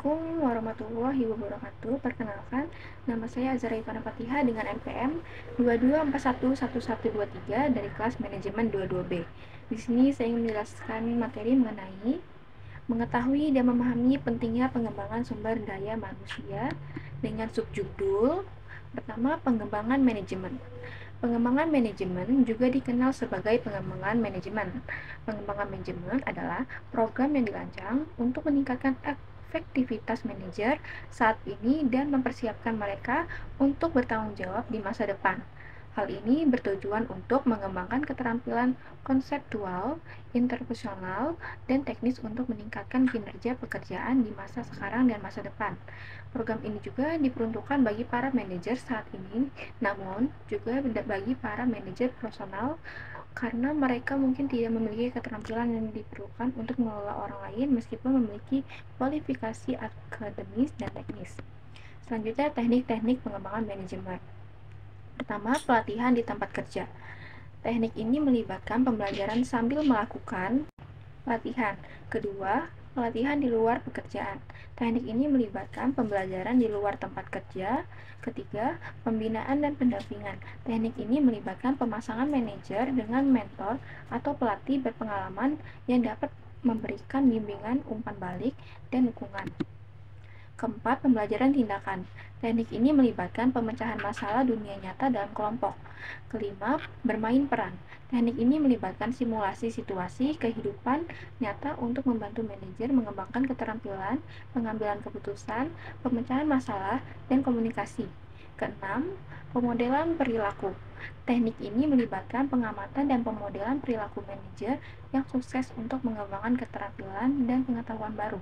Assalamualaikum warahmatullahi wabarakatuh. Perkenalkan, nama saya Azara Ivana Fatihah dengan NPM 22411123 dari kelas manajemen 22B. Di sini saya ingin menjelaskan materi mengenai mengetahui dan memahami pentingnya pengembangan sumber daya manusia dengan subjudul pertama, pengembangan manajemen. Pengembangan manajemen juga dikenal sebagai pengembangan manajemen. Pengembangan manajemen adalah program yang dirancang untuk meningkatkan efektivitas manajer saat ini dan mempersiapkan mereka untuk bertanggung jawab di masa depan. Hal ini bertujuan untuk mengembangkan keterampilan konseptual, interpersonal, dan teknis untuk meningkatkan kinerja pekerjaan di masa sekarang dan masa depan. Program ini juga diperuntukkan bagi para manajer saat ini, namun juga bagi para manajer personal karena mereka mungkin tidak memiliki keterampilan yang diperlukan untuk mengelola orang lain meskipun memiliki kualifikasi akademis dan teknis. Selanjutnya, teknik-teknik pengembangan manajemen. Pertama, pelatihan di tempat kerja. Teknik ini melibatkan pembelajaran sambil melakukan pelatihan. Kedua, pelatihan di luar pekerjaan. Teknik ini melibatkan pembelajaran di luar tempat kerja. Ketiga, pembinaan dan pendampingan. Teknik ini melibatkan pemasangan manajer dengan mentor atau pelatih berpengalaman yang dapat memberikan bimbingan, umpan balik, dan dukungan. Keempat, pembelajaran tindakan. Teknik ini melibatkan pemecahan masalah dunia nyata dalam kelompok. Kelima, bermain peran. Teknik ini melibatkan simulasi situasi kehidupan nyata untuk membantu manajer mengembangkan keterampilan, pengambilan keputusan, pemecahan masalah, dan komunikasi. Keenam, pemodelan perilaku. Teknik ini melibatkan pengamatan dan pemodelan perilaku manajer yang sukses untuk mengembangkan keterampilan dan pengetahuan baru.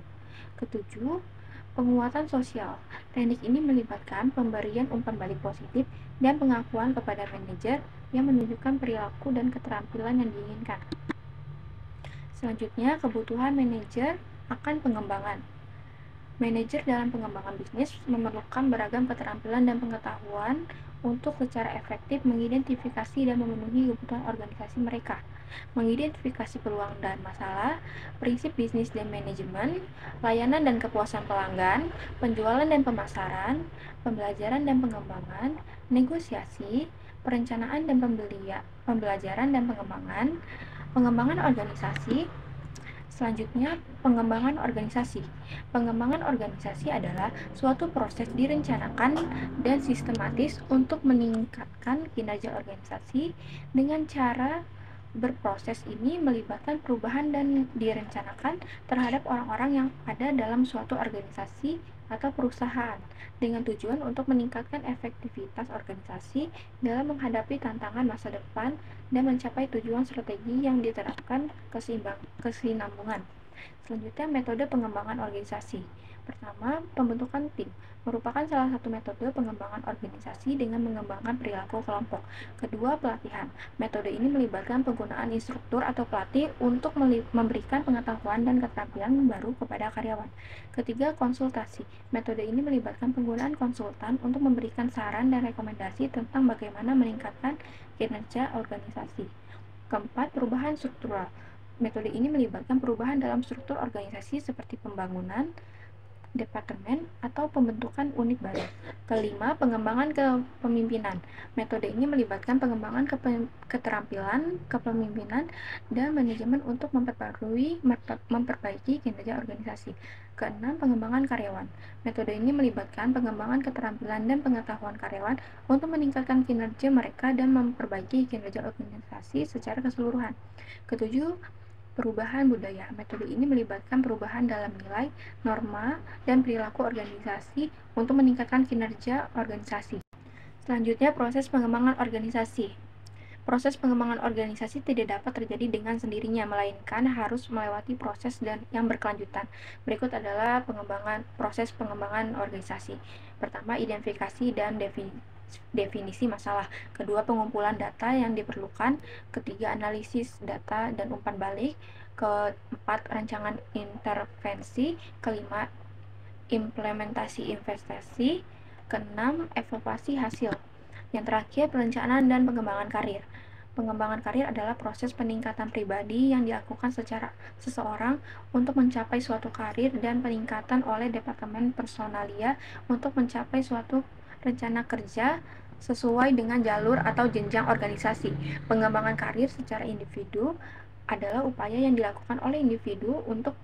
Ketujuh, penguatan sosial. Teknik ini melibatkan pemberian umpan balik positif dan pengakuan kepada manajer yang menunjukkan perilaku dan keterampilan yang diinginkan. Selanjutnya, kebutuhan manajer akan pengembangan. Manajer dalam pengembangan bisnis memerlukan beragam keterampilan dan pengetahuan untuk secara efektif mengidentifikasi dan memenuhi kebutuhan organisasi mereka, mengidentifikasi peluang dan masalah, prinsip bisnis dan manajemen, layanan dan kepuasan pelanggan, penjualan dan pemasaran, pembelajaran dan pengembangan, negosiasi, perencanaan dan pembelajaran dan pengembangan, pengembangan organisasi. Selanjutnya, pengembangan organisasi. Pengembangan organisasi adalah suatu proses direncanakan dan sistematis untuk meningkatkan kinerja organisasi. Dengan cara berproses ini melibatkan perubahan dan direncanakan terhadap orang-orang yang ada dalam suatu organisasi atau perusahaan dengan tujuan untuk meningkatkan efektivitas organisasi dalam menghadapi tantangan masa depan dan mencapai tujuan strategi yang diterapkan kesinambungan. Selanjutnya, metode pengembangan organisasi. Pertama, pembentukan tim merupakan salah satu metode pengembangan organisasi dengan mengembangkan perilaku kelompok. Kedua, pelatihan. Metode ini melibatkan penggunaan instruktur atau pelatih untuk memberikan pengetahuan dan keterampilan baru kepada karyawan. Ketiga, konsultasi. Metode ini melibatkan penggunaan konsultan untuk memberikan saran dan rekomendasi tentang bagaimana meningkatkan kinerja organisasi. Keempat, perubahan struktural. Metode ini melibatkan perubahan dalam struktur organisasi seperti pembangunan departemen atau pembentukan unit baru. Kelima, pengembangan kepemimpinan. Metode ini melibatkan pengembangan keterampilan kepemimpinan dan manajemen untuk memperbaiki kinerja organisasi. Keenam, pengembangan karyawan. Metode ini melibatkan pengembangan keterampilan dan pengetahuan karyawan untuk meningkatkan kinerja mereka dan memperbaiki kinerja organisasi secara keseluruhan. Ketujuh, perubahan budaya. Metode ini melibatkan perubahan dalam nilai, norma, dan perilaku organisasi untuk meningkatkan kinerja organisasi. Selanjutnya, proses pengembangan organisasi. Proses pengembangan organisasi tidak dapat terjadi dengan sendirinya, melainkan harus melewati proses yang berkelanjutan. Berikut adalah proses pengembangan organisasi. Pertama, identifikasi dan definisi masalah. Kedua, pengumpulan data yang diperlukan. Ketiga, analisis data dan umpan balik. Keempat, rancangan intervensi. Kelima, implementasi investasi. Keenam, evaluasi hasil. Yang terakhir, perencanaan dan pengembangan karir. Pengembangan karir adalah proses peningkatan pribadi yang dilakukan secara seseorang untuk mencapai suatu karir dan peningkatan oleh Departemen Personalia untuk mencapai suatu rencana kerja sesuai dengan jalur atau jenjang organisasi. Pengembangan karir secara individu adalah upaya yang dilakukan oleh individu untuk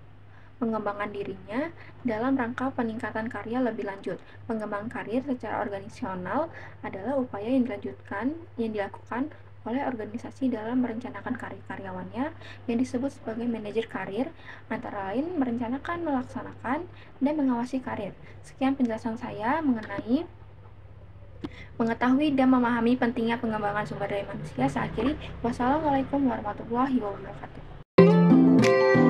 mengembangkan dirinya dalam rangka peningkatan karya lebih lanjut. Pengembangan karir secara organisasional adalah upaya yang dilakukan oleh organisasi dalam merencanakan karir karyawannya yang disebut sebagai manajer karir, antara lain merencanakan, melaksanakan, dan mengawasi karir. Sekian penjelasan saya mengenai mengetahui dan memahami pentingnya pengembangan sumber daya manusia. Saya akhiri. Wassalamualaikum warahmatullahi wabarakatuh.